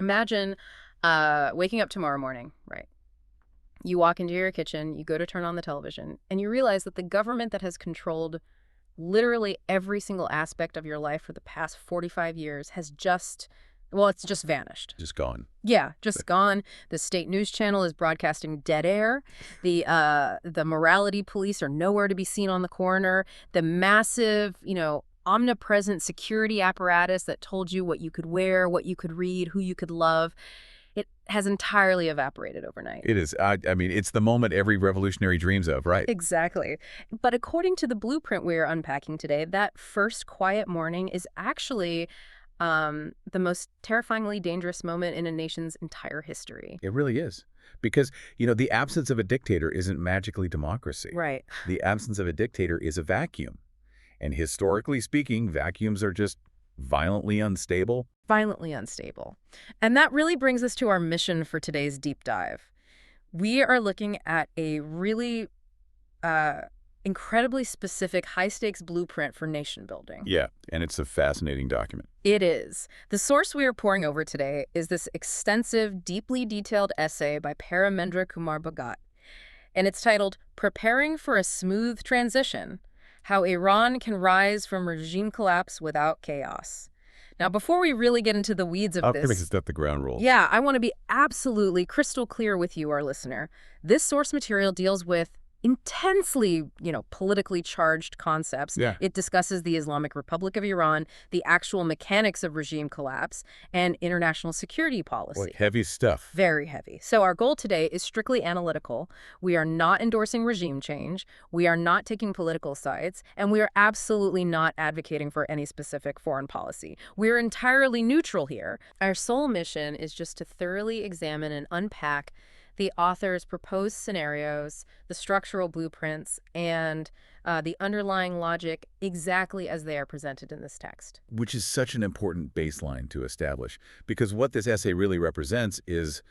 Imagine waking up tomorrow morning, right? You walk into your kitchen, you go to turn on the television, and you realize that the government that has controlled literally every single aspect of your life for the past 45 years has it's just vanished. Just gone. Yeah, just gone. The state news channel is broadcasting dead air. The morality police are nowhere to be seen on the corner. The massive, omnipresent security apparatus that told you what you could wear, what you could read, who you could love, it has entirely evaporated overnight. It is. I mean, it's the moment every revolutionary dreams of, right? Exactly. But according to the blueprint we are unpacking today, that first quiet morning is actually the most terrifyingly dangerous moment in a nation's entire history. It really is. Because, the absence of a dictator isn't magically democracy. Right. The absence of a dictator is a vacuum. And historically speaking, vacuums are just violently unstable. Violently unstable. And that really brings us to our mission for today's deep dive. We are looking at a really incredibly specific high-stakes blueprint for nation building. Yeah, and it's a fascinating document. It is. The source we are poring over today is this extensive, deeply detailed essay by Paramendra Kumar Bhagat. And it's titled, Preparing for a Smooth Transition: How Iran Can Rise from Regime Collapse Without Chaos. Now, before we really get into the weeds of this... I'll set the ground rules. Yeah, I want to be absolutely crystal clear with you, our listener. This source material deals with intensely, politically charged concepts. Yeah. It discusses the Islamic Republic of Iran, the actual mechanics of regime collapse, and international security policy. Like heavy stuff. Very heavy. So our goal today is strictly analytical. We are not endorsing regime change. We are not taking political sides. And we are absolutely not advocating for any specific foreign policy. We're entirely neutral here. Our sole mission is just to thoroughly examine and unpack the author's proposed scenarios, the structural blueprints, and the underlying logic exactly as they are presented in this text. Which is such an important baseline to establish, because what this essay really represents is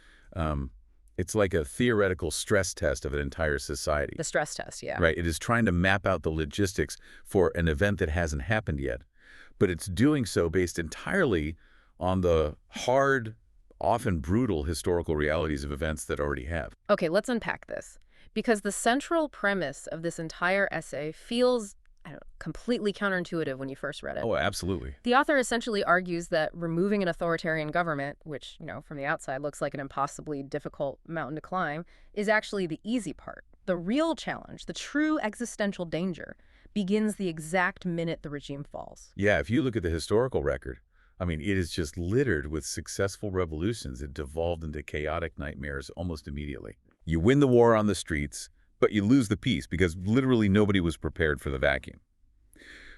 it's like a theoretical stress test of an entire society. The stress test, yeah. Right. It is trying to map out the logistics for an event that hasn't happened yet, but it's doing so based entirely on the hard, often brutal historical realities of events that already have. Okay, let's unpack this. Because the central premise of this entire essay feels, completely counterintuitive when you first read it. Oh, absolutely. The author essentially argues that removing an authoritarian government, which, from the outside looks like an impossibly difficult mountain to climb, is actually the easy part. The real challenge, the true existential danger, begins the exact minute the regime falls. Yeah, if you look at the historical record, it is just littered with successful revolutions that devolved into chaotic nightmares almost immediately. You win the war on the streets, but you lose the peace because literally nobody was prepared for the vacuum.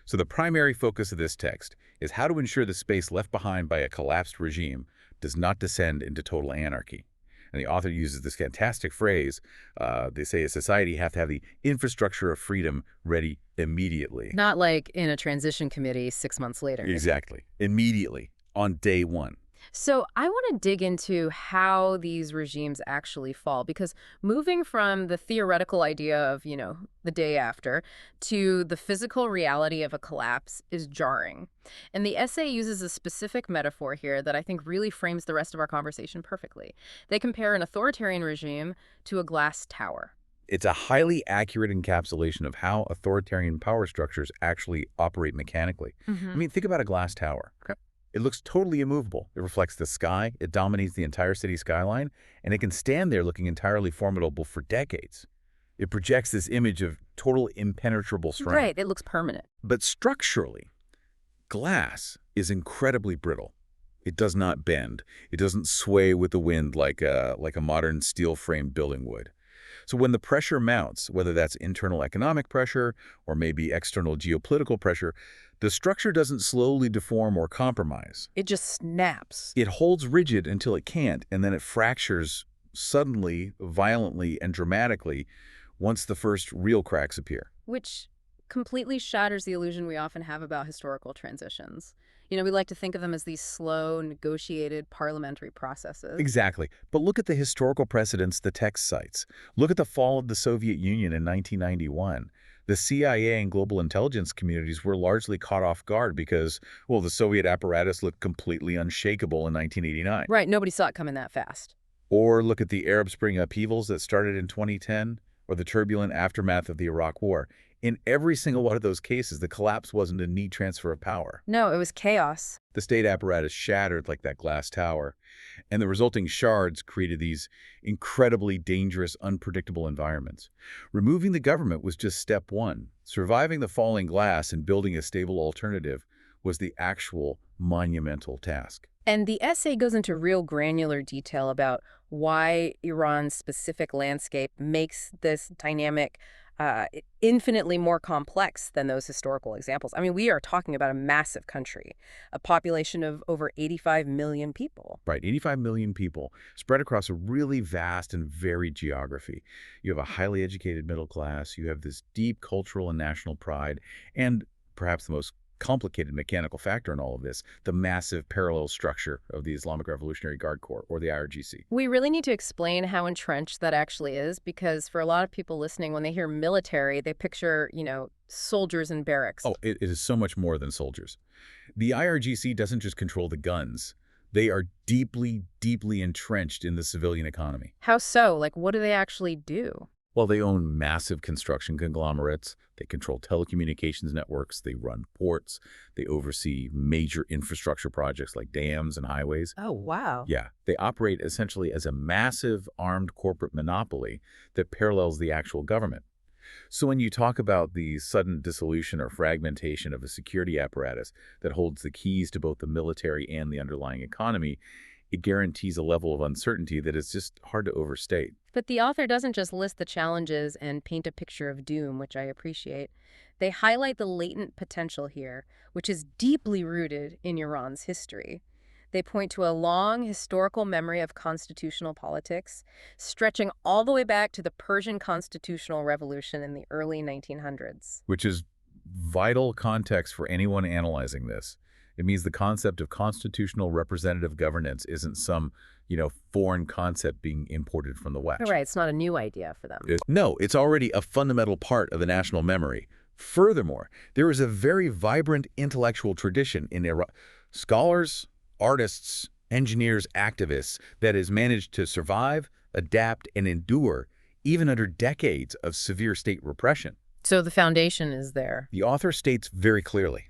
So the primary focus of this text is how to ensure the space left behind by a collapsed regime does not descend into total anarchy. And the author uses this fantastic phrase. They say a society has to have the infrastructure of freedom ready immediately. Not like in a transition committee 6 months later. Exactly. Immediately. On day one. So I want to dig into how these regimes actually fall, because moving from the theoretical idea of, the day after to the physical reality of a collapse is jarring. And the essay uses a specific metaphor here that I think really frames the rest of our conversation perfectly. They compare an authoritarian regime to a glass tower. It's a highly accurate encapsulation of how authoritarian power structures actually operate mechanically. Think about a glass tower. Okay. It looks totally immovable. It reflects the sky, it dominates the entire city skyline, and it can stand there looking entirely formidable for decades. It projects this image of total impenetrable strength. Right, it looks permanent. But structurally, glass is incredibly brittle. It does not bend. It doesn't sway with the wind like a modern steel-framed building would. So when the pressure mounts, whether that's internal economic pressure or maybe external geopolitical pressure, the structure doesn't slowly deform or compromise. It just snaps. It holds rigid until it can't, and then it fractures suddenly, violently, and dramatically once the first real cracks appear. Which completely shatters the illusion we often have about historical transitions. We like to think of them as these slow, negotiated parliamentary processes. Exactly. But look at the historical precedents the text cites. Look at the fall of the Soviet Union in 1991. The CIA and global intelligence communities were largely caught off guard because, well, the Soviet apparatus looked completely unshakable in 1989. Right, nobody saw it coming that fast. Or look at the Arab Spring upheavals that started in 2010, or the turbulent aftermath of the Iraq War. In every single one of those cases, the collapse wasn't a neat transfer of power. No, it was chaos. The state apparatus shattered like that glass tower, and the resulting shards created these incredibly dangerous, unpredictable environments. Removing the government was just step one. Surviving the falling glass and building a stable alternative was the actual monumental task. And the essay goes into real granular detail about why Iran's specific landscape makes this dynamic infinitely more complex than those historical examples. I mean, we are talking about a massive country, a population of over 85 million people. Right, 85 million people spread across a really vast and varied geography. You have a highly educated middle class, you have this deep cultural and national pride, and perhaps the most complicated mechanical factor in all of this, the massive parallel structure of the Islamic Revolutionary Guard Corps, or the IRGC. We really need to explain how entrenched that actually is, because for a lot of people listening, when they hear military, they picture, soldiers in barracks. Oh, it is so much more than soldiers. The IRGC doesn't just control the guns. They are deeply, deeply entrenched in the civilian economy. How so? Like, what do they actually do? Well, they own massive construction conglomerates, they control telecommunications networks, they run ports, they oversee major infrastructure projects like dams and highways. Oh, wow. Yeah, they operate essentially as a massive armed corporate monopoly that parallels the actual government. So when you talk about the sudden dissolution or fragmentation of a security apparatus that holds the keys to both the military and the underlying economy, it guarantees a level of uncertainty that is just hard to overstate. But the author doesn't just list the challenges and paint a picture of doom, which I appreciate. They highlight the latent potential here, which is deeply rooted in Iran's history. They point to a long historical memory of constitutional politics, stretching all the way back to the Persian constitutional revolution in the early 1900s. Which is vital context for anyone analyzing this. It means the concept of constitutional representative governance isn't some, foreign concept being imported from the West. Right, it's not a new idea for them. No, it's already a fundamental part of the national memory. Furthermore, there is a very vibrant intellectual tradition in Iran. Scholars, artists, engineers, activists that has managed to survive, adapt, and endure even under decades of severe state repression. So the foundation is there. The author states very clearly,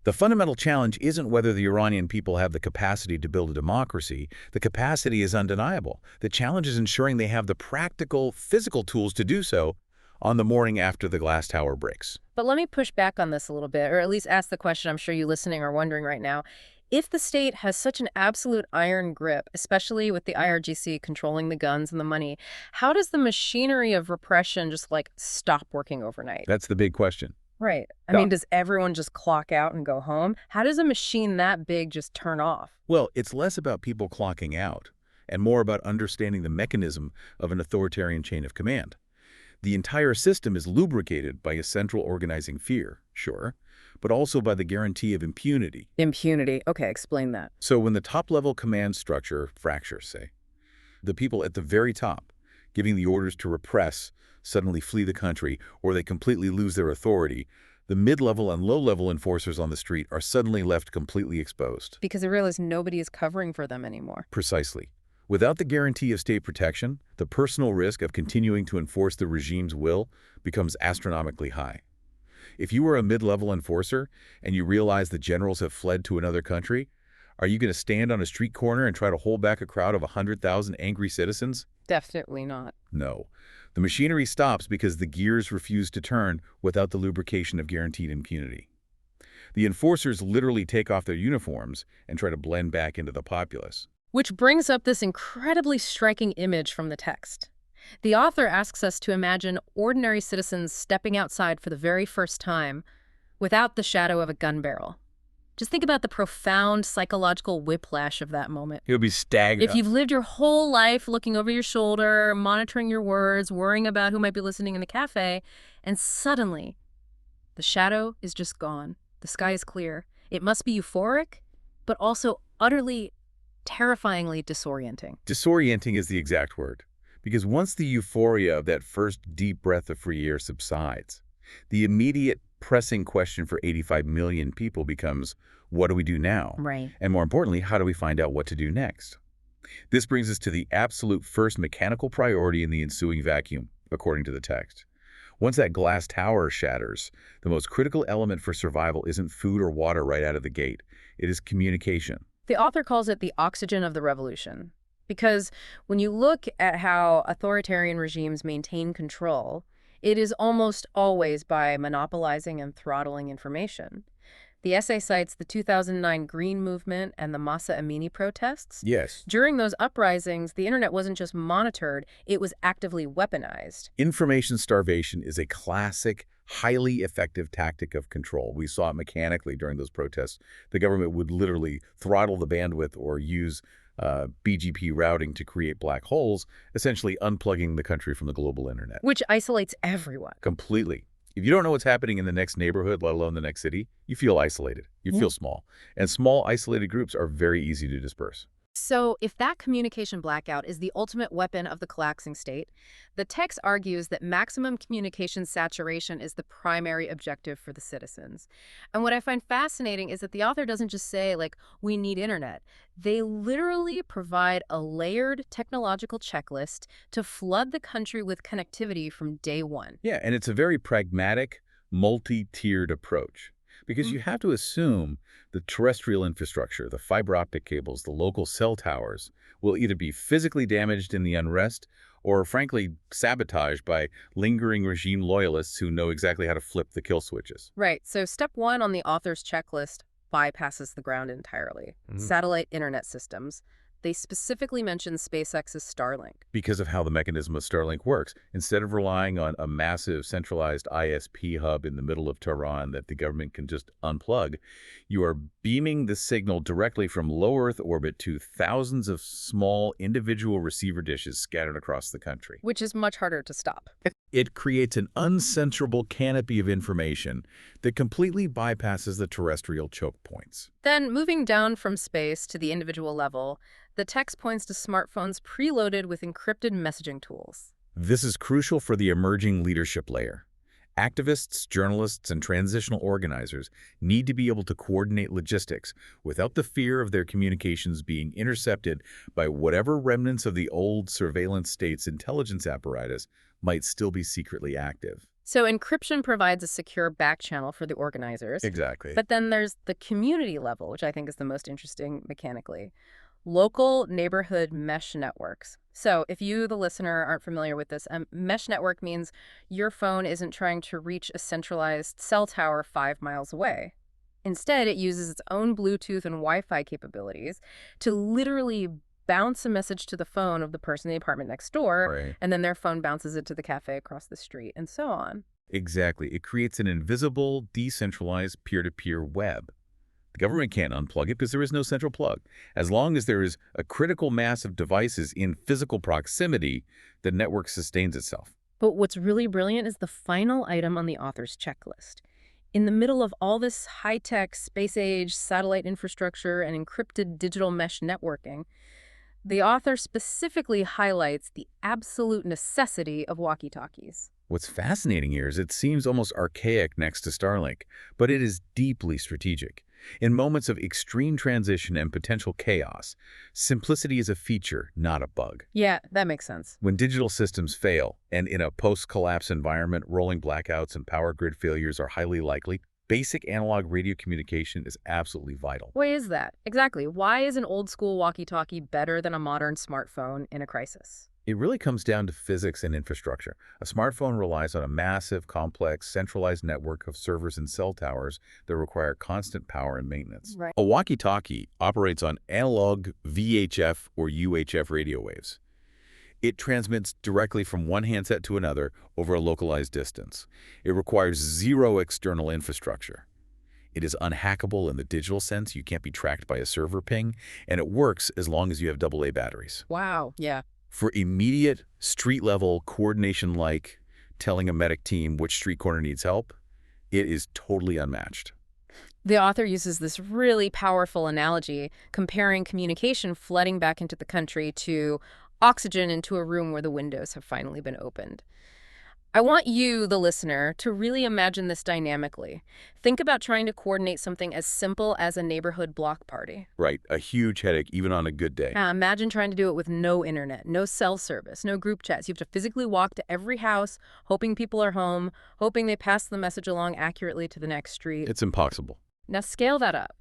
the fundamental challenge isn't whether the Iranian people have the capacity to build a democracy. The capacity is undeniable. The challenge is ensuring they have the practical, physical tools to do so on the morning after the glass tower breaks. But let me push back on this a little bit, or at least ask the question I'm sure you listening are wondering right now. If the state has such an absolute iron grip, especially with the IRGC controlling the guns and the money, how does the machinery of repression just, stop working overnight? That's the big question. Right. I mean, does everyone just clock out and go home? How does a machine that big just turn off? Well, it's less about people clocking out and more about understanding the mechanism of an authoritarian chain of command. The entire system is lubricated by a central organizing fear, sure, but also by the guarantee of impunity. Impunity. Okay, explain that. So when the top-level command structure fractures, say, the people at the very top giving the orders to repress suddenly flee the country, or they completely lose their authority, the mid-level and low-level enforcers on the street are suddenly left completely exposed. Because they realize nobody is covering for them anymore. Precisely. Without the guarantee of state protection, the personal risk of continuing to enforce the regime's will becomes astronomically high. If you were a mid-level enforcer and you realize the generals have fled to another country, are you going to stand on a street corner and try to hold back a crowd of 100,000 angry citizens? Definitely not. No. The machinery stops because the gears refuse to turn without the lubrication of guaranteed impunity. The enforcers literally take off their uniforms and try to blend back into the populace. Which brings up this incredibly striking image from the text. The author asks us to imagine ordinary citizens stepping outside for the very first time without the shadow of a gun barrel. Just think about the profound psychological whiplash of that moment. It would be staggering. If you've lived your whole life looking over your shoulder, monitoring your words, worrying about who might be listening in the cafe, and suddenly the shadow is just gone. The sky is clear. It must be euphoric, but also utterly, terrifyingly disorienting. Disorienting is the exact word. Because once the euphoria of that first deep breath of free air subsides, The immediate pressing question for 85 million people becomes, what do we do now? Right. And more importantly, how do we find out what to do next? This brings us to the absolute first mechanical priority in the ensuing vacuum, according to the text. Once that glass tower shatters, the most critical element for survival isn't food or water right out of the gate. It is communication. The author calls it the oxygen of the revolution. Because when you look at how authoritarian regimes maintain control, it is almost always by monopolizing and throttling information. The essay cites the 2009 Green Movement and the Masa Amini protests. Yes. During those uprisings, the internet wasn't just monitored, it was actively weaponized. Information starvation is a classic, highly effective tactic of control. We saw it mechanically during those protests. The government would literally throttle the bandwidth or use BGP routing to create black holes, essentially unplugging the country from the global internet. Which isolates everyone. Completely. If you don't know what's happening in the next neighborhood, let alone the next city, you feel isolated. You feel small. And small, isolated groups are very easy to disperse. So, if that communication blackout is the ultimate weapon of the collapsing state, the text argues that maximum communication saturation is the primary objective for the citizens. And what I find fascinating is that the author doesn't just say, like, we need internet. They literally provide a layered technological checklist to flood the country with connectivity from day one. Yeah, and it's a very pragmatic, multi-tiered approach. Because you have to assume the terrestrial infrastructure, the fiber optic cables, the local cell towers, will either be physically damaged in the unrest or, frankly, sabotaged by lingering regime loyalists who know exactly how to flip the kill switches. Right. So step one on the author's checklist bypasses the ground entirely. Satellite internet systems. They specifically mention SpaceX's Starlink. Because of how the mechanism of Starlink works, instead of relying on a massive centralized ISP hub in the middle of Tehran that the government can just unplug, you are beaming the signal directly from low Earth orbit to thousands of small individual receiver dishes scattered across the country. Which is much harder to stop. It creates an uncensorable canopy of information that completely bypasses the terrestrial choke points. Then, moving down from space to the individual level, the text points to smartphones preloaded with encrypted messaging tools. This is crucial for the emerging leadership layer. Activists, journalists, and transitional organizers need to be able to coordinate logistics without the fear of their communications being intercepted by whatever remnants of the old surveillance state's intelligence apparatus might still be secretly active. So encryption provides a secure back channel for the organizers. Exactly. But then there's the community level, which I think is the most interesting mechanically. Local neighborhood mesh networks. So if you, the listener, aren't familiar with this, a mesh network means your phone isn't trying to reach a centralized cell tower 5 miles away. Instead, it uses its own Bluetooth and Wi-Fi capabilities to literally bounce a message to the phone of the person in the apartment next door, Right. and then their phone bounces it to the cafe across the street, and so on. Exactly. It creates an invisible, decentralized peer-to-peer web. The government can't unplug it because there is no central plug. As long as there is a critical mass of devices in physical proximity, the network sustains itself. But what's really brilliant is the final item on the author's checklist. In the middle of all this high-tech, space-age satellite infrastructure and encrypted digital mesh networking, the author specifically highlights the absolute necessity of walkie-talkies. What's fascinating here is it seems almost archaic next to Starlink, but it is deeply strategic. In moments of extreme transition and potential chaos, simplicity is a feature, not a bug. Yeah, that makes sense. When digital systems fail, and in a post-collapse environment, rolling blackouts and power grid failures are highly likely, basic analog radio communication is absolutely vital. Why is that? Exactly. Why is an old-school walkie-talkie better than a modern smartphone in a crisis? It really comes down to physics and infrastructure. A smartphone relies on a massive, complex, centralized network of servers and cell towers that require constant power and maintenance. Right. A walkie-talkie operates on analog VHF or UHF radio waves. It transmits directly from one handset to another over a localized distance. It requires zero external infrastructure. It is unhackable in the digital sense. You can't be tracked by a server ping, and it works as long as you have AA batteries. Wow. Yeah. For immediate, street-level coordination like telling a medic team which street corner needs help, it is totally unmatched. The author uses this really powerful analogy, comparing communication flooding back into the country to oxygen into a room where the windows have finally been opened. I want you, the listener, to really imagine this dynamically. Think about trying to coordinate something as simple as a neighborhood block party. Right, a huge headache even on a good day. Imagine trying to do it with no internet, no cell service, no group chats. You have to physically walk to every house, hoping people are home, hoping they pass the message along accurately to the next street. It's impossible. Now scale that up.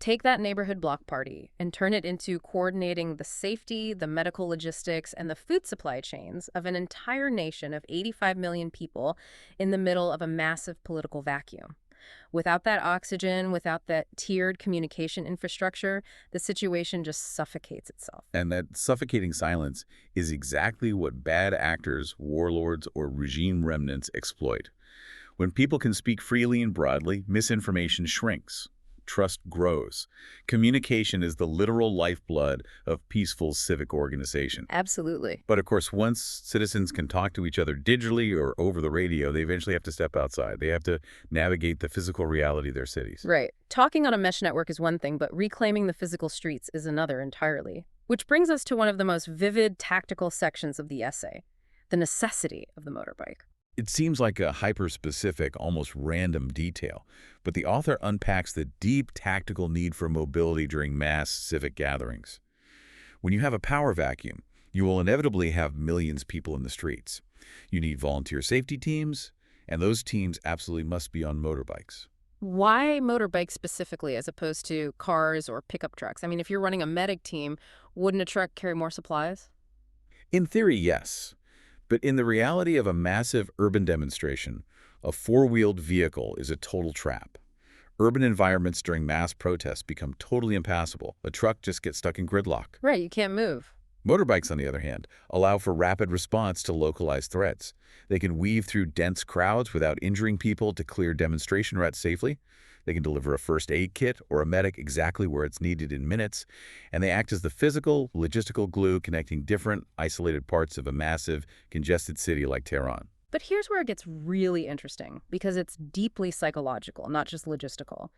Take that neighborhood block party and turn it into coordinating the safety, the medical logistics, and the food supply chains of an entire nation of 85 million people in the middle of a massive political vacuum. Without that oxygen, without that tiered communication infrastructure, the situation just suffocates itself. And that suffocating silence is exactly what bad actors, warlords, or regime remnants exploit. When people can speak freely and broadly, misinformation shrinks. Trust grows. Communication is the literal lifeblood of peaceful civic organization. Absolutely. But of course, once citizens can talk to each other digitally or over the radio, they eventually have to step outside. They have to navigate the physical reality of their cities. Right. Talking on a mesh network is one thing, but reclaiming the physical streets is another entirely. Which brings us to one of the most vivid tactical sections of the essay, the necessity of the motorbike. It seems like a hyper-specific, almost random detail, but the author unpacks the deep tactical need for mobility during mass civic gatherings. When you have a power vacuum, you will inevitably have millions of people in the streets. You need volunteer safety teams, and those teams absolutely must be on motorbikes. Why motorbikes specifically as opposed to cars or pickup trucks? I mean, if you're running a medic team, wouldn't a truck carry more supplies? In theory, yes. But in the reality of a massive urban demonstration, a four-wheeled vehicle is a total trap. Urban environments during mass protests become totally impassable. A truck just gets stuck in gridlock. Right, you can't move. Motorbikes, on the other hand, allow for rapid response to localized threats. They can weave through dense crowds without injuring people to clear demonstration routes safely. They can deliver a first aid kit or a medic exactly where it's needed in minutes, and they act as the physical, logistical glue connecting different, isolated parts of a massive, congested city like Tehran. But here's where it gets really interesting, because it's deeply psychological, not just logistical.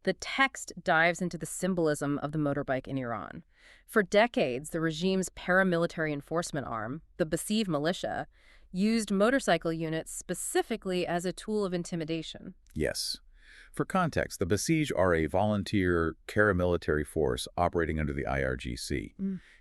The text dives into the symbolism of the motorbike in Iran. For decades, the regime's paramilitary enforcement arm, the Basij militia, used motorcycle units specifically as a tool of intimidation. Yes. For context, the Basij are a volunteer paramilitary force operating under the IRGC.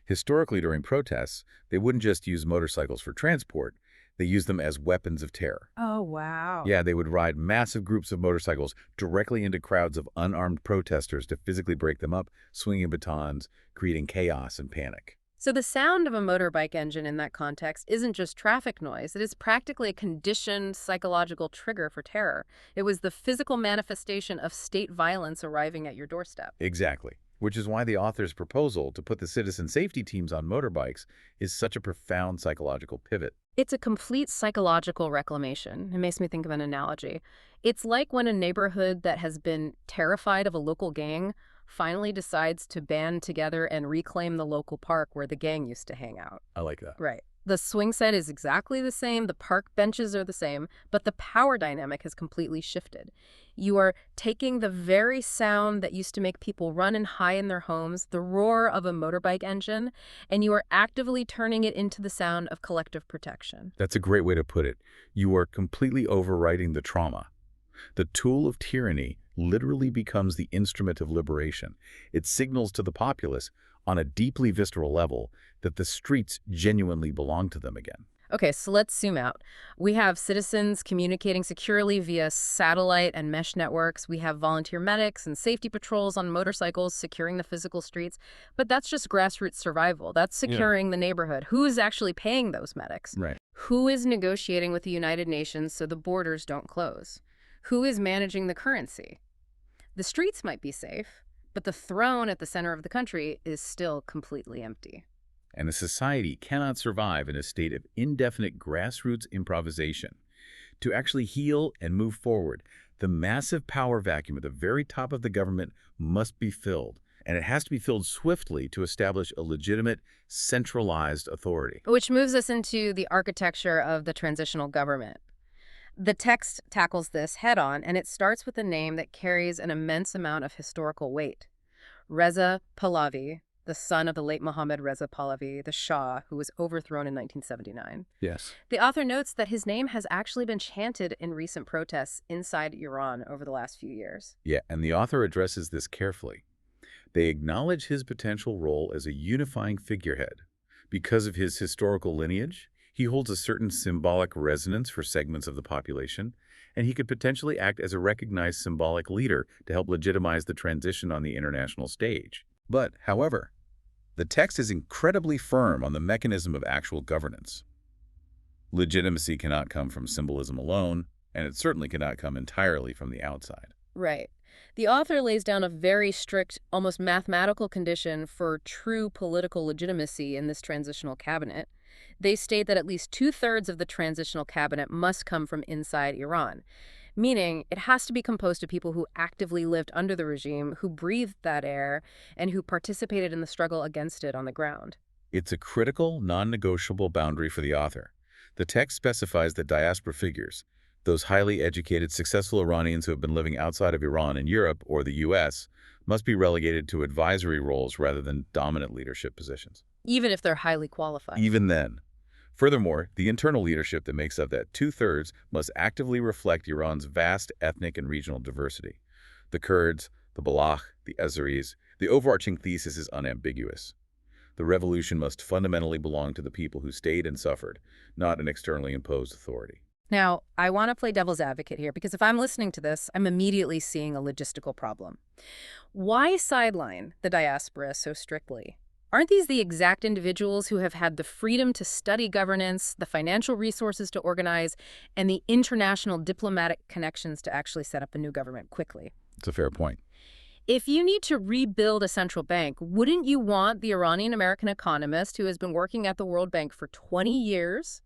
Historically, during protests, they wouldn't just use motorcycles for transport. They used them as weapons of terror. Oh, wow. Yeah, they would ride massive groups of motorcycles directly into crowds of unarmed protesters to physically break them up, swinging batons, creating chaos and panic. So the sound of a motorbike engine in that context isn't just traffic noise. It is practically a conditioned psychological trigger for terror. It was the physical manifestation of state violence arriving at your doorstep. Exactly. Which is why the author's proposal to put the citizen safety teams on motorbikes is such a profound psychological pivot. It's a complete psychological reclamation. It makes me think of an analogy. It's like when a neighborhood that has been terrified of a local gang finally decides to band together and reclaim the local park where the gang used to hang out. I like that. Right. The swing set is exactly the same, the park benches are the same, but the power dynamic has completely shifted. You are taking the very sound that used to make people run and hide in their homes, the roar of a motorbike engine, and you are actively turning it into the sound of collective protection. That's a great way to put it. You are completely overriding the trauma. The tool of tyranny literally becomes the instrument of liberation. It signals to the populace, on a deeply visceral level, that the streets genuinely belong to them again. Okay, so let's zoom out. We have citizens communicating securely via satellite and mesh networks. We have volunteer medics and safety patrols on motorcycles securing the physical streets. But that's just grassroots survival. That's securing the neighborhood. Who is actually paying those medics? Right. Who is negotiating with the United Nations so the borders don't close? Who is managing the currency? The streets might be safe, but the throne at the center of the country is still completely empty. And a society cannot survive in a state of indefinite grassroots improvisation. To actually heal and move forward, the massive power vacuum at the very top of the government must be filled, and it has to be filled swiftly to establish a legitimate, centralized authority. Which moves us into the architecture of the transitional government. The text tackles this head-on, and it starts with a name that carries an immense amount of historical weight. Reza Pahlavi, the son of the late Mohammad Reza Pahlavi, the Shah, who was overthrown in 1979. Yes. The author notes that his name has actually been chanted in recent protests inside Iran over the last few years. Yeah, and the author addresses this carefully. They acknowledge his potential role as a unifying figurehead. Because of his historical lineage, he holds a certain symbolic resonance for segments of the population, and he could potentially act as a recognized symbolic leader to help legitimize the transition on the international stage. But, however, the text is incredibly firm on the mechanism of actual governance. Legitimacy cannot come from symbolism alone, and it certainly cannot come entirely from the outside. Right. The author lays down a very strict, almost mathematical condition for true political legitimacy in this transitional cabinet. They state that at least two-thirds of the transitional cabinet must come from inside Iran, meaning it has to be composed of people who actively lived under the regime, who breathed that air, and who participated in the struggle against it on the ground. It's a critical, non-negotiable boundary for the author. The text specifies that diaspora figures, those highly educated, successful Iranians who have been living outside of Iran and Europe or the U.S., must be relegated to advisory roles rather than dominant leadership positions. Even if they're highly qualified. Even then. Furthermore, the internal leadership that makes up that two-thirds must actively reflect Iran's vast ethnic and regional diversity. The Kurds, the Balakh, the Azeris, the overarching thesis is unambiguous. The revolution must fundamentally belong to the people who stayed and suffered, not an externally imposed authority. Now, I want to play devil's advocate here because if I'm listening to this, I'm immediately seeing a logistical problem. Why sideline the diaspora so strictly? Aren't these the exact individuals who have had the freedom to study governance, the financial resources to organize, and the international diplomatic connections to actually set up a new government quickly? It's a fair point. If you need to rebuild a central bank, wouldn't you want the Iranian-American economist who has been working at the World Bank for 20 years?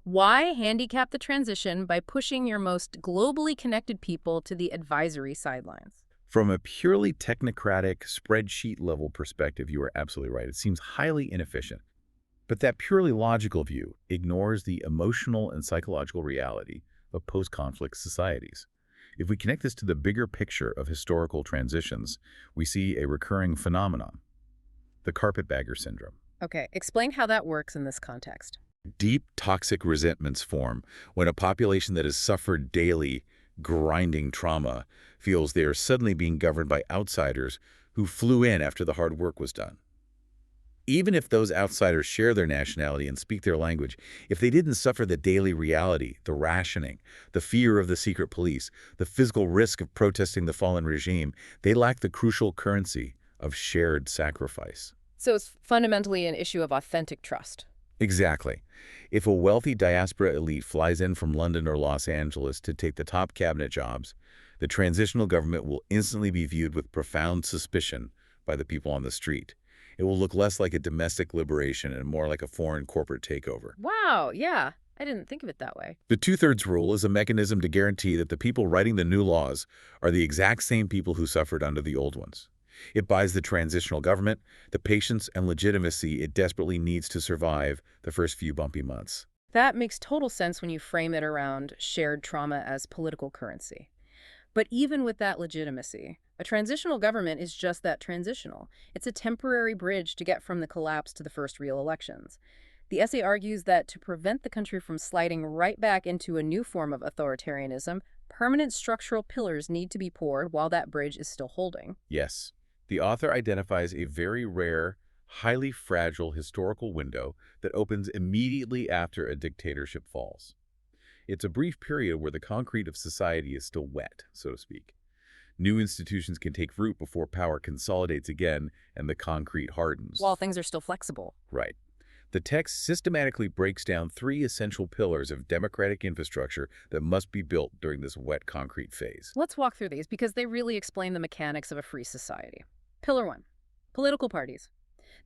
Why handicap the transition by pushing your most globally connected people to the advisory sidelines? From a purely technocratic, spreadsheet-level perspective, you are absolutely right. It seems highly inefficient. But that purely logical view ignores the emotional and psychological reality of post-conflict societies. If we connect this to the bigger picture of historical transitions, we see a recurring phenomenon, the carpetbagger syndrome. Okay, explain how that works in this context. Deep, toxic resentments form when a population that has suffered daily, grinding trauma feels they are suddenly being governed by outsiders who flew in after the hard work was done. Even if those outsiders share their nationality and speak their language, if they didn't suffer the daily reality, the rationing, the fear of the secret police, the physical risk of protesting the fallen regime, they lack the crucial currency of shared sacrifice. So it's fundamentally an issue of authentic trust. Exactly. If a wealthy diaspora elite flies in from London or Los Angeles to take the top cabinet jobs, the transitional government will instantly be viewed with profound suspicion by the people on the street. It will look less like a domestic liberation and more like a foreign corporate takeover. Wow, yeah. I didn't think of it that way. The two-thirds rule is a mechanism to guarantee that the people writing the new laws are the exact same people who suffered under the old ones. It buys the transitional government the patience and legitimacy it desperately needs to survive the first few bumpy months. That makes total sense when you frame it around shared trauma as political currency. But even with that legitimacy, a transitional government is just that, transitional. It's a temporary bridge to get from the collapse to the first real elections. The essay argues that to prevent the country from sliding right back into a new form of authoritarianism, permanent structural pillars need to be poured while that bridge is still holding. Yes, the author identifies a very rare, highly fragile historical window that opens immediately after a dictatorship falls. It's a brief period where the concrete of society is still wet, so to speak. New institutions can take root before power consolidates again and the concrete hardens. While things are still flexible. Right. The text systematically breaks down three essential pillars of democratic infrastructure that must be built during this wet concrete phase. Let's walk through these because they really explain the mechanics of a free society. Pillar 1, political parties.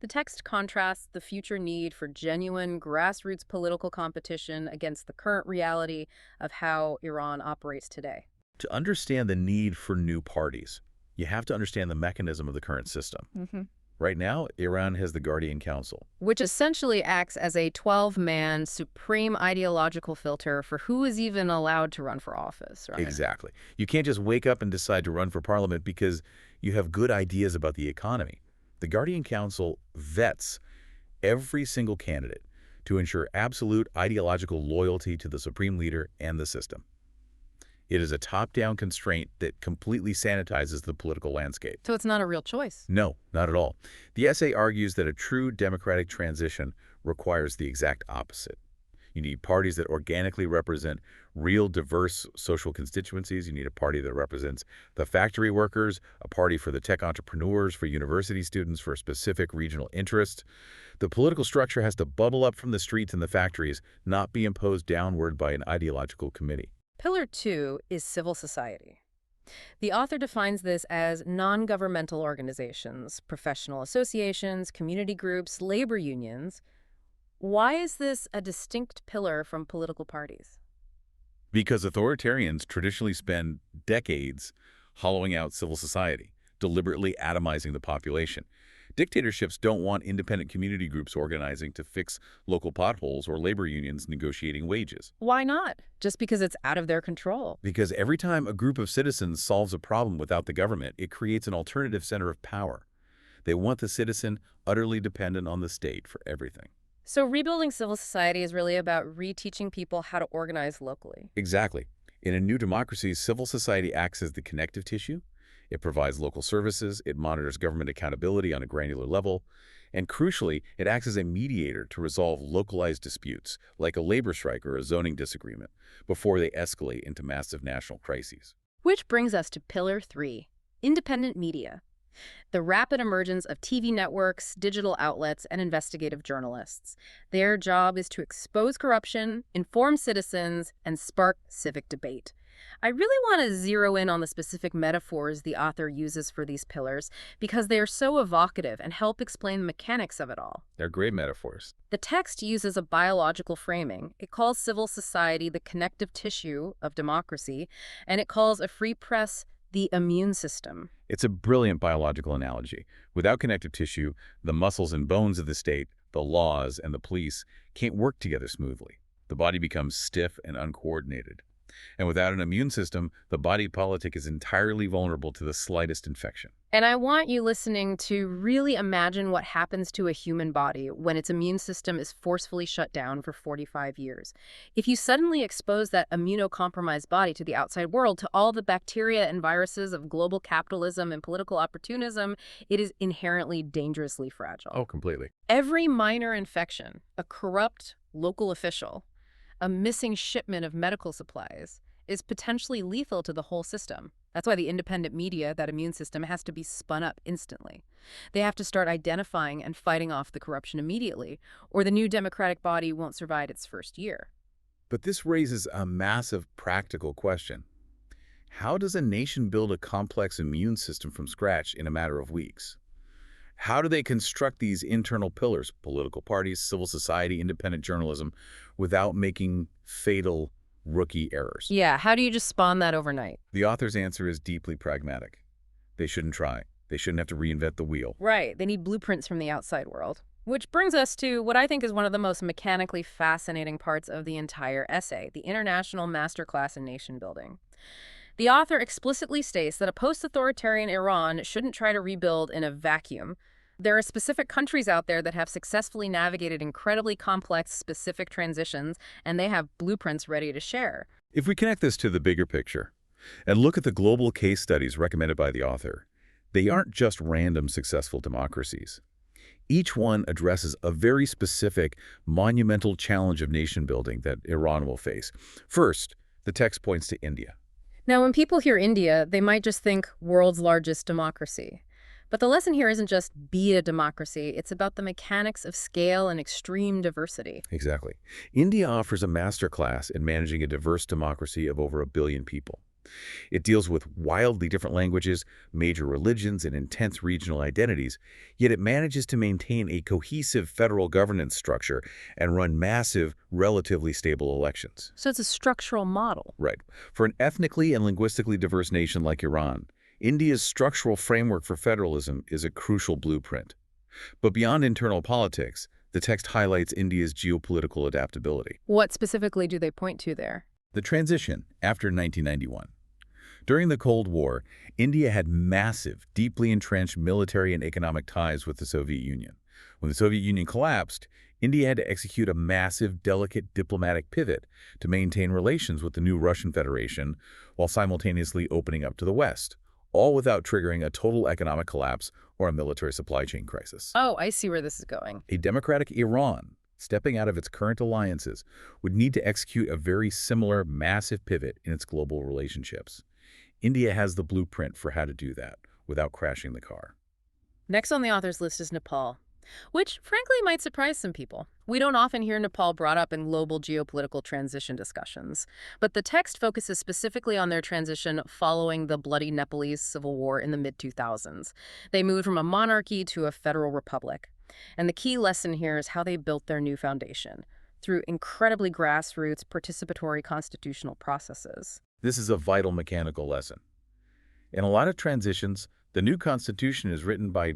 The text contrasts the future need for genuine grassroots political competition against the current reality of how Iran operates today. To understand the need for new parties, you have to understand the mechanism of the current system. Right now, Iran has the Guardian Council, Which essentially acts as a 12-man supreme ideological filter for who is even allowed to run for office, right? Exactly. You can't just wake up and decide to run for parliament because you have good ideas about the economy. The Guardian Council vets every single candidate to ensure absolute ideological loyalty to the supreme leader and the system. It is a top-down constraint that completely sanitizes the political landscape. So it's not a real choice. No, not at all. The essay argues that a true democratic transition requires the exact opposite. You need parties that organically represent real diverse social constituencies. You need a party that represents the factory workers, a party for the tech entrepreneurs, for university students, for specific regional interests. The political structure has to bubble up from the streets and the factories, not be imposed downward by an ideological committee. Pillar 2 is civil society. The author defines this as non-governmental organizations, professional associations, community groups, labor unions. Why is this a distinct pillar from political parties? Because authoritarians traditionally spend decades hollowing out civil society, deliberately atomizing the population. Dictatorships don't want independent community groups organizing to fix local potholes or labor unions negotiating wages. Why not? Just because it's out of their control. Because every time a group of citizens solves a problem without the government, it creates an alternative center of power. They want the citizen utterly dependent on the state for everything. So rebuilding civil society is really about reteaching people how to organize locally. Exactly. In a new democracy, civil society acts as the connective tissue. It provides local services, it monitors government accountability on a granular level, and crucially, it acts as a mediator to resolve localized disputes, like a labor strike or a zoning disagreement, before they escalate into massive national crises. Which brings us to Pillar 3, independent media. The rapid emergence of TV networks, digital outlets, and investigative journalists. Their job is to expose corruption, inform citizens, and spark civic debate. I really want to zero in on the specific metaphors the author uses for these pillars because they are so evocative and help explain the mechanics of it all. They're great metaphors. The text uses a biological framing. It calls civil society the connective tissue of democracy, and it calls a free press the immune system. It's a brilliant biological analogy. Without connective tissue, the muscles and bones of the state, the laws, and the police can't work together smoothly. The body becomes stiff and uncoordinated. And without an immune system, the body politic is entirely vulnerable to the slightest infection. And I want you listening to really imagine what happens to a human body when its immune system is forcefully shut down for 45 years. If you suddenly expose that immunocompromised body to the outside world, to all the bacteria and viruses of global capitalism and political opportunism, it is inherently dangerously fragile. Oh, completely. Every minor infection, a corrupt local official, a missing shipment of medical supplies, is potentially lethal to the whole system. That's why the independent media, that immune system, has to be spun up instantly. They have to start identifying and fighting off the corruption immediately, or the new democratic body won't survive its first year. But this raises a massive practical question. How does a nation build a complex immune system from scratch in a matter of weeks? How do they construct these internal pillars, political parties, civil society, independent journalism, without making fatal rookie errors? Yeah, how do you just spawn that overnight? The author's answer is deeply pragmatic. They shouldn't try. They shouldn't have to reinvent the wheel. Right, they need blueprints from the outside world. Which brings us to what I think is one of the most mechanically fascinating parts of the entire essay, the international masterclass in nation building. The author explicitly states that a post-authoritarian Iran shouldn't try to rebuild in a vacuum. There are specific countries out there that have successfully navigated incredibly complex, specific transitions, and they have blueprints ready to share. If we connect this to the bigger picture and look at the global case studies recommended by the author, they aren't just random successful democracies. Each one addresses a very specific, monumental challenge of nation building that Iran will face. First, the text points to India. Now, when people hear India, they might just think world's largest democracy. But the lesson here isn't just be a democracy, it's about the mechanics of scale and extreme diversity. Exactly. India offers a masterclass in managing a diverse democracy of over 1 billion people. It deals with wildly different languages, major religions, and intense regional identities, yet it manages to maintain a cohesive federal governance structure and run massive, relatively stable elections. So it's a structural model. Right. For an ethnically and linguistically diverse nation like Iran, India's structural framework for federalism is a crucial blueprint. But beyond internal politics, the text highlights India's geopolitical adaptability. What specifically do they point to there? The transition after 1991. During the Cold War, India had massive, deeply entrenched military and economic ties with the Soviet Union. When the Soviet Union collapsed, India had to execute a massive, delicate diplomatic pivot to maintain relations with the new Russian Federation while simultaneously opening up to the West, all without triggering a total economic collapse or a military supply chain crisis. Oh, I see where this is going. A democratic Iran, stepping out of its current alliances, would need to execute a very similar massive pivot in its global relationships. India has the blueprint for how to do that without crashing the car. Next on the author's list is Nepal, which frankly might surprise some people. We don't often hear Nepal brought up in global geopolitical transition discussions, but the text focuses specifically on their transition following the bloody Nepalese civil war in the mid-2000s. They moved from a monarchy to a federal republic. And the key lesson here is how they built their new foundation, through incredibly grassroots, participatory constitutional processes. This is a vital mechanical lesson. In a lot of transitions, the new constitution is written by,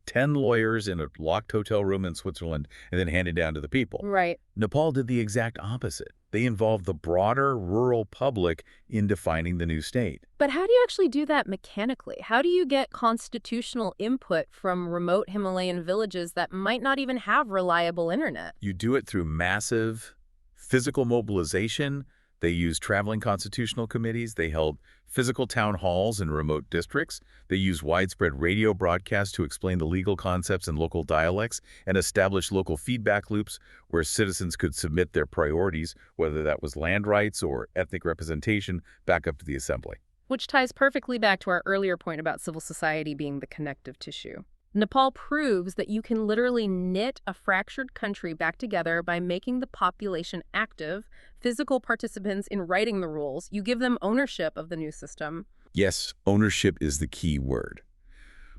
10 lawyers in a locked hotel room in Switzerland and then handed down to the people. Right. Nepal did the exact opposite. They involved the broader rural public in defining the new state. But how do you actually do that mechanically? How do you get constitutional input from remote Himalayan villages that might not even have reliable internet? You do it through massive physical mobilization. They used traveling constitutional committees. They held physical town halls in remote districts. They used widespread radio broadcasts to explain the legal concepts in local dialects and established local feedback loops where citizens could submit their priorities, whether that was land rights or ethnic representation, back up to the assembly. Which ties perfectly back to our earlier point about civil society being the connective tissue. Nepal proves that you can literally knit a fractured country back together by making the population active, physical participants in writing the rules. You give them ownership of the new system. Yes, ownership is the key word.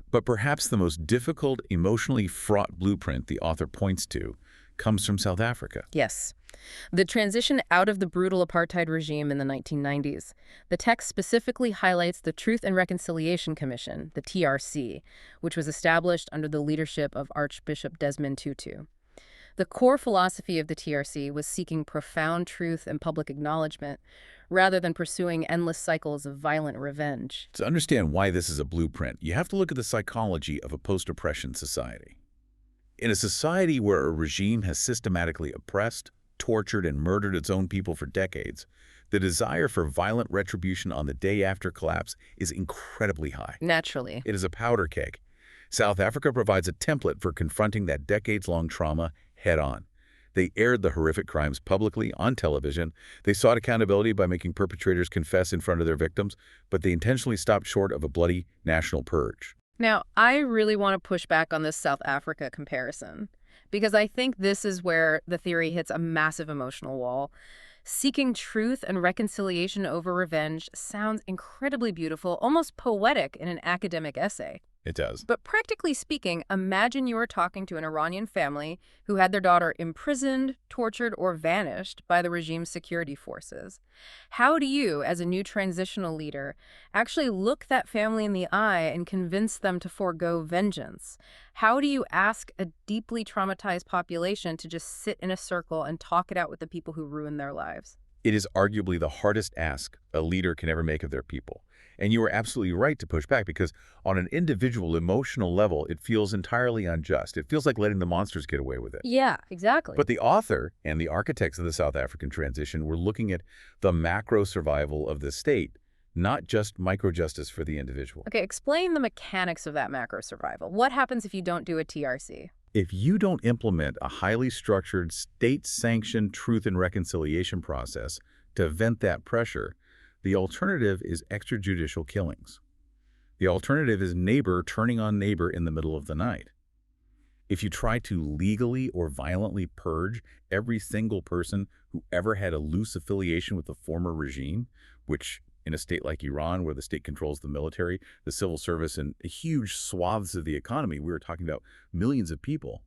But perhaps the most difficult, emotionally fraught blueprint the author points to comes from South Africa. Yes. The transition out of the brutal apartheid regime in the 1990s. The text specifically highlights the Truth and Reconciliation Commission, the TRC, which was established under the leadership of Archbishop Desmond Tutu. The core philosophy of the TRC was seeking profound truth and public acknowledgement, rather than pursuing endless cycles of violent revenge. To understand why this is a blueprint, you have to look at the psychology of a post-oppression society. In a society where a regime has systematically oppressed, tortured, and murdered its own people for decades, the desire for violent retribution on the day after collapse is incredibly high. Naturally. It is a powder keg. South Africa provides a template for confronting that decades-long trauma head-on. They aired the horrific crimes publicly on television. They sought accountability by making perpetrators confess in front of their victims, but they intentionally stopped short of a bloody national purge. Now, I really want to push back on this South Africa comparison, because I think this is where the theory hits a massive emotional wall. Seeking truth and reconciliation over revenge sounds incredibly beautiful, almost poetic in an academic essay. It does. But practically speaking, imagine you are talking to an Iranian family who had their daughter imprisoned, tortured, or vanished by the regime's security forces. How do you, as a new transitional leader, actually look that family in the eye and convince them to forego vengeance? How do you ask a deeply traumatized population to just sit in a circle and talk it out with the people who ruined their lives? It is arguably the hardest ask a leader can ever make of their people. And you are absolutely right to push back because on an individual emotional level, it feels entirely unjust. It feels like letting the monsters get away with it. Yeah, exactly. But the author and the architects of the South African transition were looking at the macro survival of the state, not just micro-justice for the individual. Okay, explain the mechanics of that macro survival. What happens if you don't do a TRC? If you don't implement a highly structured, state-sanctioned truth and reconciliation process to vent that pressure, the alternative is extrajudicial killings. The alternative is neighbor turning on neighbor in the middle of the night. If you try to legally or violently purge every single person who ever had a loose affiliation with the former regime, which in a state like Iran, where the state controls the military, the civil service, and huge swaths of the economy, we were talking about millions of people,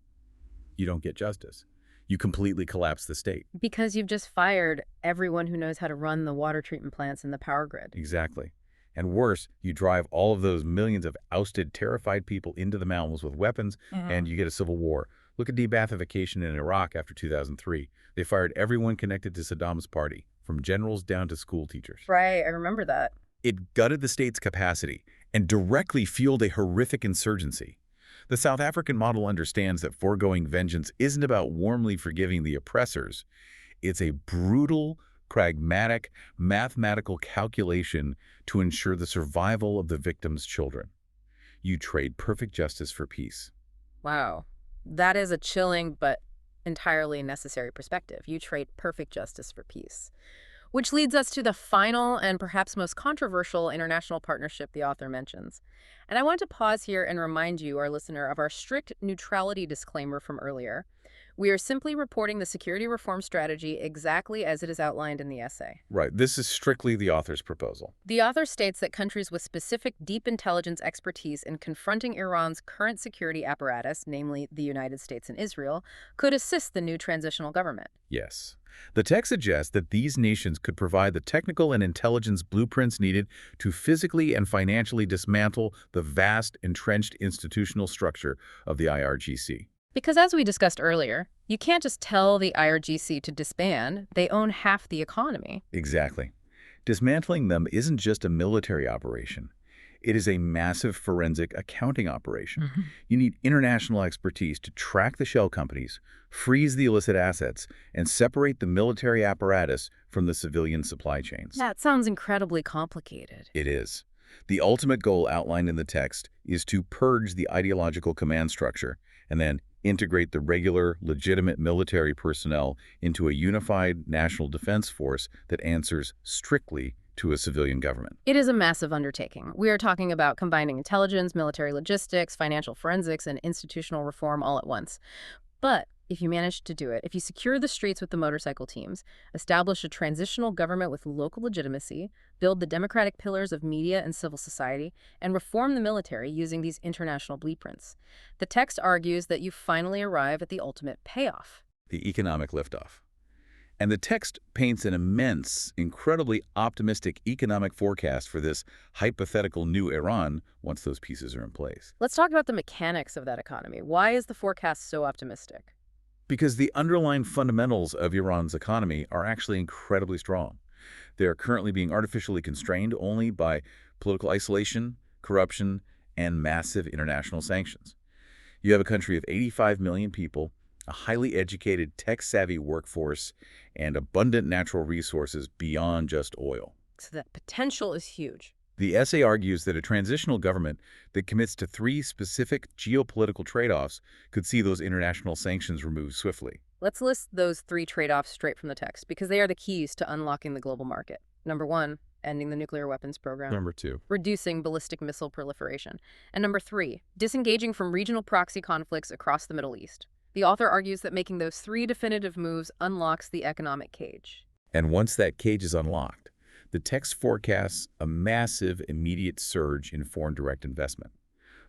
you don't get justice. You completely collapse the state. Because you've just fired everyone who knows how to run the water treatment plants and the power grid. Exactly. And worse, you drive all of those millions of ousted, terrified people into the mountains with weapons, and you get a civil war. Look at de-Baathification in Iraq after 2003. They fired everyone connected to Saddam's party, from generals down to school teachers. Right, I remember that. It gutted the state's capacity and directly fueled a horrific insurgency. The South African model understands that foregoing vengeance isn't about warmly forgiving the oppressors. It's a brutal, pragmatic, mathematical calculation to ensure the survival of the victim's children. You trade perfect justice for peace. Wow. That is a chilling but entirely necessary perspective. You trade perfect justice for peace. Which leads us to the final and perhaps most controversial international partnership the author mentions. And I want to pause here and remind you, our listener, of our strict neutrality disclaimer from earlier. We are simply reporting the security reform strategy exactly as it is outlined in the essay. Right. This is strictly the author's proposal. The author states that countries with specific deep intelligence expertise in confronting Iran's current security apparatus, namely the United States and Israel, could assist the new transitional government. Yes. The text suggests that these nations could provide the technical and intelligence blueprints needed to physically and financially dismantle the vast, entrenched institutional structure of the IRGC. Because as we discussed earlier, you can't just tell the IRGC to disband. They own half the economy. Exactly. Dismantling them isn't just a military operation. It is a massive forensic accounting operation. You need international expertise to track the shell companies, freeze the illicit assets, and separate the military apparatus from the civilian supply chains. That sounds incredibly complicated. It is. The ultimate goal outlined in the text is to purge the ideological command structure and then integrate the regular, legitimate military personnel into a unified national defense force that answers strictly to a civilian government. It is a massive undertaking. We are talking about combining intelligence, military logistics, financial forensics, and institutional reform all at once. But if you manage to do it, if you secure the streets with the motorcycle teams, establish a transitional government with local legitimacy, build the democratic pillars of media and civil society, and reform the military using these international blueprints, the text argues that you finally arrive at the ultimate payoff. The economic liftoff. And the text paints an immense, incredibly optimistic economic forecast for this hypothetical new Iran once those pieces are in place. Let's talk about the mechanics of that economy. Why is the forecast so optimistic? Because the underlying fundamentals of Iran's economy are actually incredibly strong. They are currently being artificially constrained only by political isolation, corruption, and massive international sanctions. You have a country of 85 million people, a highly educated, tech-savvy workforce, and abundant natural resources beyond just oil. So that potential is huge. The essay argues that a transitional government that commits to 3 specific geopolitical trade-offs could see those international sanctions removed swiftly. Let's list those 3 trade-offs straight from the text, because they are the keys to unlocking the global market. Number 1, ending the nuclear weapons program. Number 2, reducing ballistic missile proliferation. And number 3, disengaging from regional proxy conflicts across the Middle East. The author argues that making those 3 definitive moves unlocks the economic cage. And once that cage is unlocked, the text forecasts a massive, immediate surge in foreign direct investment.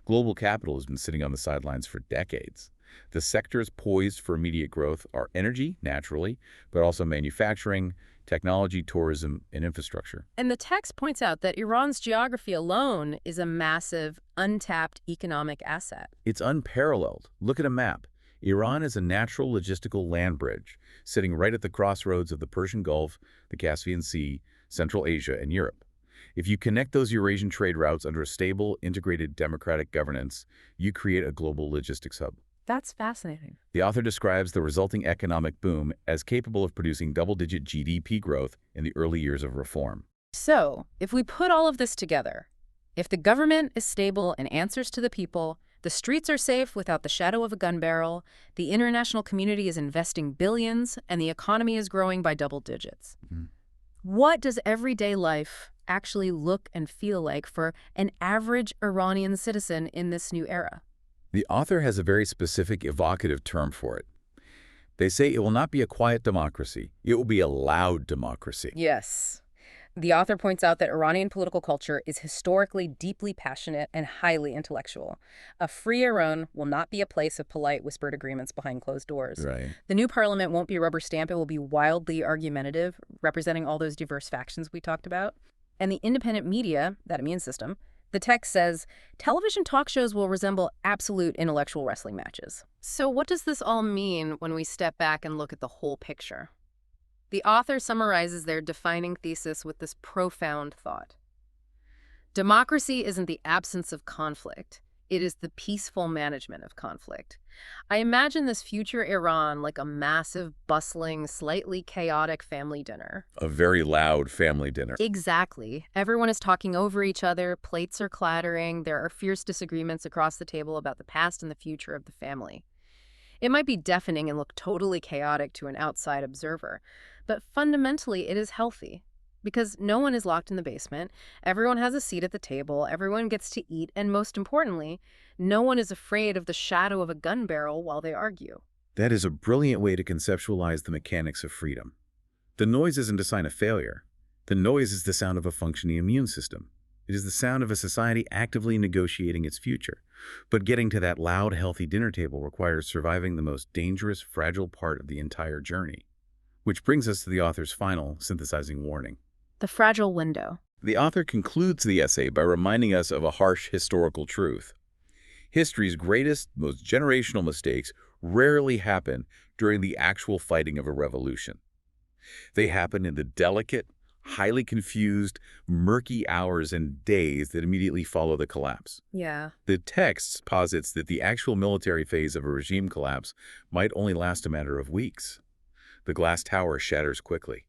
Global capital has been sitting on the sidelines for decades. The sectors poised for immediate growth are energy, naturally, but also manufacturing, technology, tourism, and infrastructure. And the text points out that Iran's geography alone is a massive, untapped economic asset. It's unparalleled. Look at a map. Iran is a natural logistical land bridge, sitting right at the crossroads of the Persian Gulf, the Caspian Sea, Central Asia, and Europe. If you connect those Eurasian trade routes under a stable, integrated democratic governance, you create a global logistics hub. That's fascinating. The author describes the resulting economic boom as capable of producing double-digit GDP growth in the early years of reform. So, if we put all of this together, if the government is stable and answers to the people, the streets are safe without the shadow of a gun barrel, the international community is investing billions, and the economy is growing by double digits. What does everyday life actually look and feel like for an average Iranian citizen in this new era? The author has a very specific, evocative term for it. They say it will not be a quiet democracy. It will be a loud democracy. Yes. The author points out that Iranian political culture is historically deeply passionate and highly intellectual. A free Iran will not be a place of polite, whispered agreements behind closed doors. Right. The new parliament won't be a rubber stamp. It will be wildly argumentative, representing all those diverse factions we talked about. And the independent media, that immune system, the text says, television talk shows will resemble absolute intellectual wrestling matches. So what does this all mean when we step back and look at the whole picture? The author summarizes their defining thesis with this profound thought. Democracy isn't the absence of conflict. It is the peaceful management of conflict. I imagine this future Iran like a massive, bustling, slightly chaotic family dinner. A very loud family dinner. Exactly. Everyone is talking over each other, plates are clattering, there are fierce disagreements across the table about the past and the future of the family. It might be deafening and look totally chaotic to an outside observer, but fundamentally it is healthy. Because no one is locked in the basement, everyone has a seat at the table, everyone gets to eat, and most importantly, no one is afraid of the shadow of a gun barrel while they argue. That is a brilliant way to conceptualize the mechanics of freedom. The noise isn't a sign of failure. The noise is the sound of a functioning immune system. It is the sound of a society actively negotiating its future. But getting to that loud, healthy dinner table requires surviving the most dangerous, fragile part of the entire journey. Which brings us to the author's final synthesizing warning. The fragile window. The author concludes the essay by reminding us of a harsh historical truth. History's greatest, most generational mistakes rarely happen during the actual fighting of a revolution. They happen in the delicate, highly confused, murky hours and days that immediately follow the collapse. Yeah. The text posits that the actual military phase of a regime collapse might only last a matter of weeks. The glass tower shatters quickly.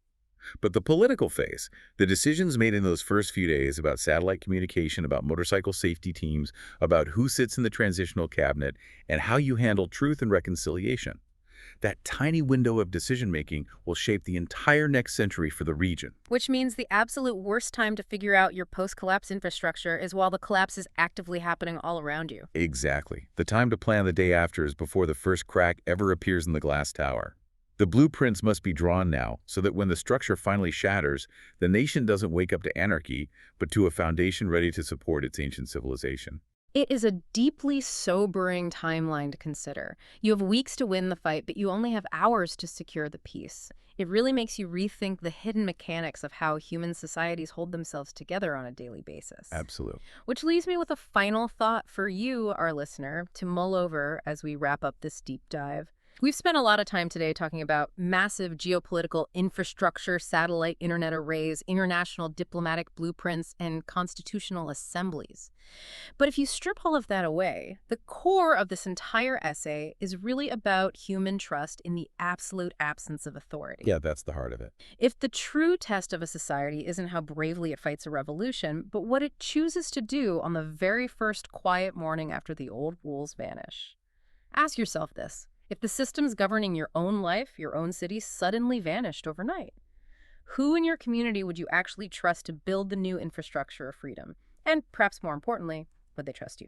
But the political phase, the decisions made in those first few days about satellite communication, about motorcycle safety teams, about who sits in the transitional cabinet, and how you handle truth and reconciliation, that tiny window of decision-making will shape the entire next century for the region. Which means the absolute worst time to figure out your post-collapse infrastructure is while the collapse is actively happening all around you. Exactly. The time to plan the day after is before the first crack ever appears in the glass tower. The blueprints must be drawn now so that when the structure finally shatters, the nation doesn't wake up to anarchy, but to a foundation ready to support its ancient civilization. It is a deeply sobering timeline to consider. You have weeks to win the fight, but you only have hours to secure the peace. It really makes you rethink the hidden mechanics of how human societies hold themselves together on a daily basis. Absolutely. Which leaves me with a final thought for you, our listener, to mull over as we wrap up this deep dive. We've spent a lot of time today talking about massive geopolitical infrastructure, satellite internet arrays, international diplomatic blueprints, and constitutional assemblies. But if you strip all of that away, the core of this entire essay is really about human trust in the absolute absence of authority. Yeah, that's the heart of it. If the true test of a society isn't how bravely it fights a revolution, but what it chooses to do on the very first quiet morning after the old rules vanish. Ask yourself this. If the systems governing your own life, your own city, suddenly vanished overnight, who in your community would you actually trust to build the new infrastructure of freedom? And perhaps more importantly, would they trust you?